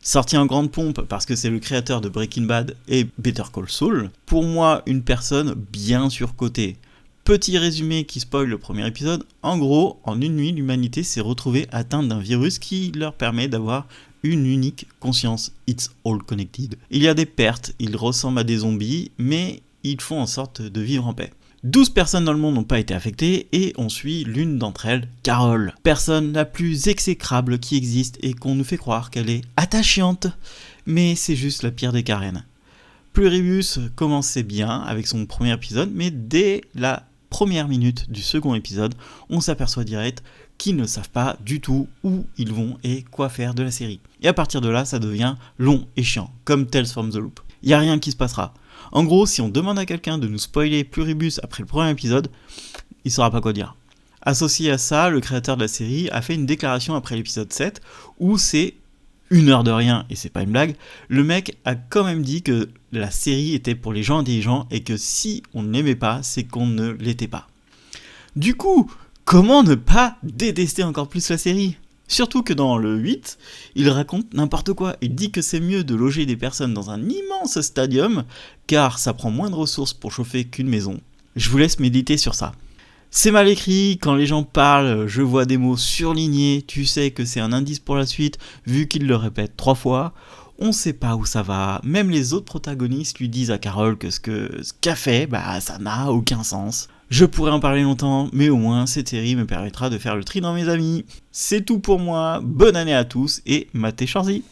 Sorti en grande pompe parce que c'est le créateur de Breaking Bad et Better Call Saul, pour moi une personne bien surcotée. Petit résumé qui spoil le premier épisode, en gros, en une nuit, l'humanité s'est retrouvée atteinte d'un virus qui leur permet d'avoir une unique conscience. It's all connected. Il y a des pertes, ils ressemblent à des zombies, mais ils font en sorte de vivre en paix. 12 personnes dans le monde n'ont pas été affectées et on suit l'une d'entre elles, Carole. Personne la plus exécrable qui existe et qu'on nous fait croire qu'elle est attachante, mais c'est juste la pire des Karen. Pluribus commençait bien avec son premier épisode, mais dès la première minute du second épisode, on s'aperçoit direct qu'ils ne savent pas du tout où ils vont et quoi faire de la série. Et à partir de là, ça devient long et chiant, comme Tales from the Loop. Il n'y a rien qui se passera. En gros, si on demande à quelqu'un de nous spoiler Pluribus après le premier épisode, il saura pas quoi dire. Associé à ça, le créateur de la série a fait une déclaration après l'épisode 7, où c'est 1 heure de rien, et c'est pas une blague, le mec a quand même dit que la série était pour les gens intelligents et que si on ne l'aimait pas, c'est qu'on ne l'était pas. Du coup, comment ne pas détester encore plus la série ? Surtout que dans le 8, il raconte n'importe quoi. Il dit que c'est mieux de loger des personnes dans un immense stadium, car ça prend moins de ressources pour chauffer qu'une maison. Je vous laisse méditer sur ça. C'est mal écrit, quand les gens parlent, je vois des mots surlignés, tu sais que c'est un indice pour la suite, vu qu'ils le répètent 3 fois. On sait pas où ça va, même les autres protagonistes lui disent à Carole que ce qu'a fait, ça n'a aucun sens. Je pourrais en parler longtemps, mais au moins cette série me permettra de faire le tri dans mes amis. C'est tout pour moi, bonne année à tous et matez Shoresy.